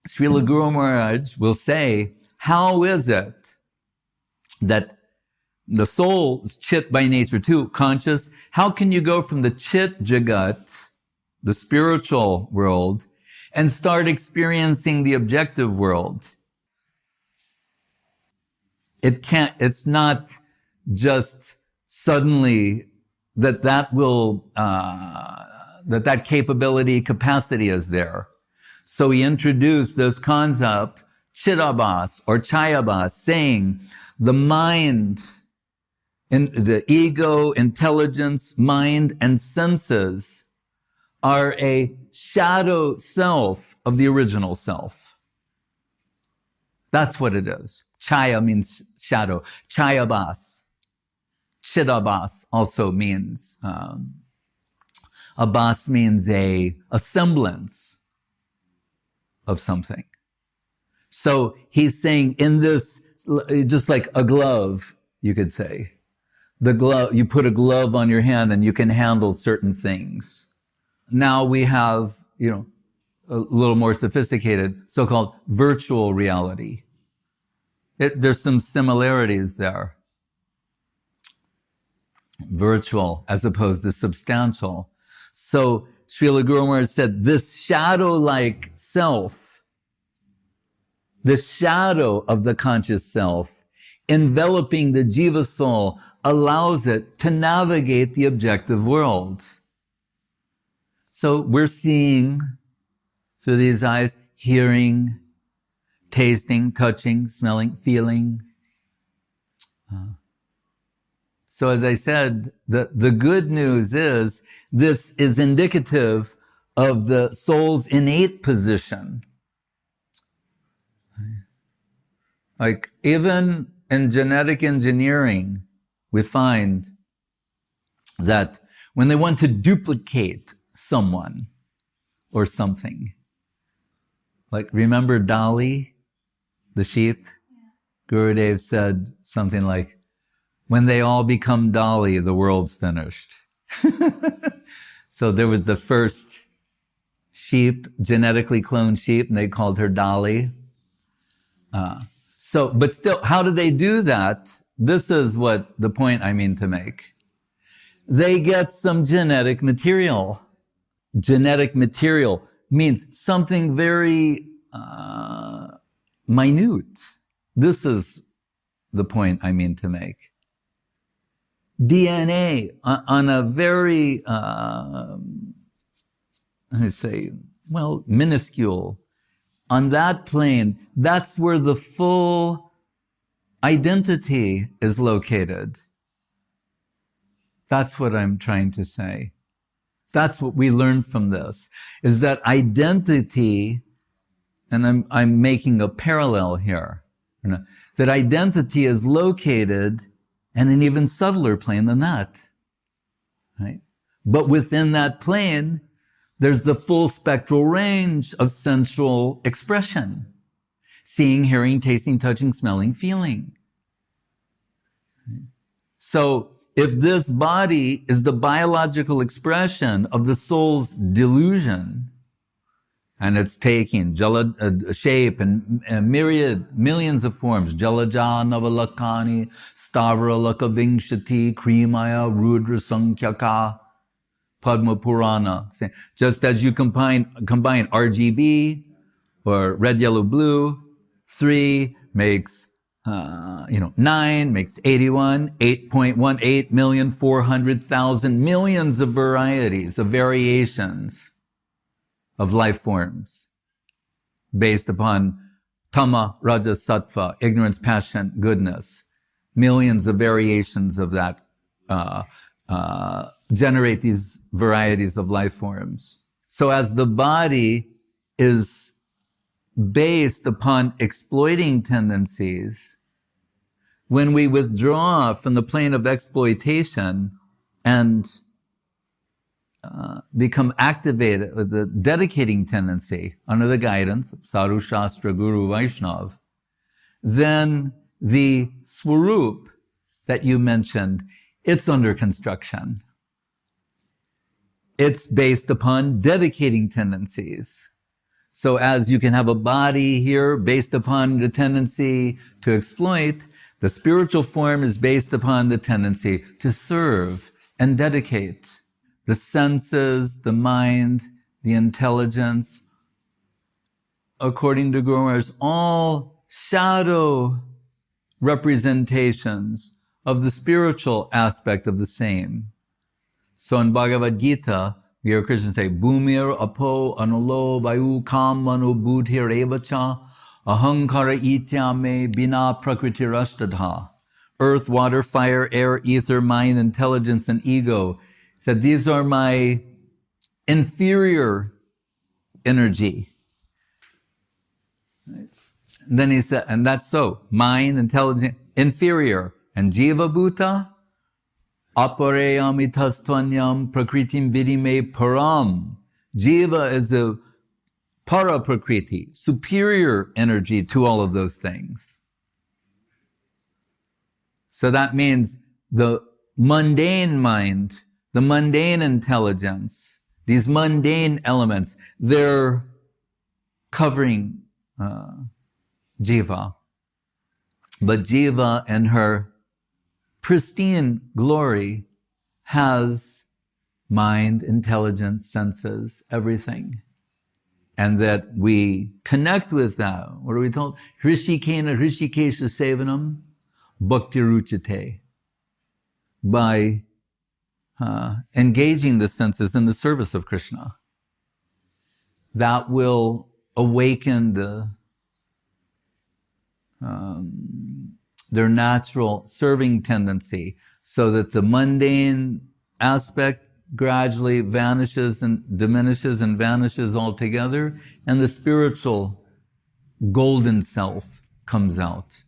Śrīla Guru Mahārāj will say, how is it that the soul is chit by nature too, conscious? How can you go from the chit jagat, the spiritual world, and start experiencing the objective world? It's not just suddenly that capacity is there. So he introduced this concept, chidābhās or Chāyābhās, saying the mind, in the ego, intelligence, mind, and senses are a shadow self of the original self. That's what it is. Chāyā means shadow. Chāyābhās. Chidābhās also means, ābhās means a semblance of something. So he's saying in this, just like a glove, you could say. The glove, you put a glove on your hand and you can handle certain things. Now we have, a little more sophisticated, so-called virtual reality. There's some similarities there. Virtual as opposed to substantial. So Śrīla Guru Mahārāj said, this shadow-like self, the shadow of the conscious self, enveloping the jiva soul, allows it to navigate the objective world. So we're seeing through these eyes, hearing, tasting, touching, smelling, feeling. So as I said, the good news is this is indicative of the soul's innate position. Like even in genetic engineering, we find that when they want to duplicate someone or something, like remember Dolly, the sheep? Gurudev said something like, when they all become Dolly, the world's finished. So there was the first sheep, genetically cloned sheep, and they called her Dolly. But still, how do they do that? This is what the point I mean to make. They get some genetic material. Genetic material means something very minute. This is the point I mean to make. DNA on a very, minuscule. On that plane, that's where the full identity is located. That's what I'm trying to say. That's what we learn from this, is that identity, and I'm making a parallel here, that identity is located in an even subtler plane than that, right? But within that plane, there's the full spectral range of sensual expression. Seeing, hearing, tasting, touching, smelling, feeling. So, if this body is the biological expression of the soul's delusion, and it's taking shape and millions of forms, jala-jā, nava-lakṣāṇi, nlakṣa-viṁśati, krimaya, rudra-saṅkhyakāḥ, Padma Purāṇa. Just as you combine RGB, or red, yellow, blue, 3 makes 9 makes 81, 8.18,400,000 millions of varieties, of variations of life forms based upon tama, raja, sattva, ignorance, passion, goodness. Millions of variations of that generate these varieties of life forms. So as the body is based upon exploiting tendencies, when we withdraw from the plane of exploitation and become activated with the dedicating tendency under the guidance of Sadhu Shastra Guru Vaishnav, then the swarup that you mentioned, it's under construction. It's based upon dedicating tendencies. So as you can have a body here based upon the tendency to exploit, the spiritual form is based upon the tendency to serve and dedicate. The senses, the mind, the intelligence, according to Guru Mahārāj, all shadow representations of the spiritual aspect of the same. So in Bhagavad Gita, we hear Krishna say, Bhumir apo anulo vayu kam manu buddhir evacha ahankara ityame bina prakritirashtadha. Earth, water, fire, air, ether, mind, intelligence, and ego. He said, these are my inferior energy. And then he said, and that's so, mind, intelligence, inferior. And jiva bhuta, apareyamitastvanyam prakritim vidime param. Jiva is a para prakriti, superior energy to all of those things. So that means the mundane mind, the mundane intelligence, these mundane elements, they're covering jiva. But jiva in her pristine glory has mind, intelligence, senses, everything. And that we connect with that. What are we told? Hrishikena Hrishikesha Sevanam Bhakti Ruchate. By engaging the senses in the service of Krishna. That will awaken their natural serving tendency so that the mundane aspect gradually vanishes and diminishes and vanishes altogether, and the spiritual golden self comes out.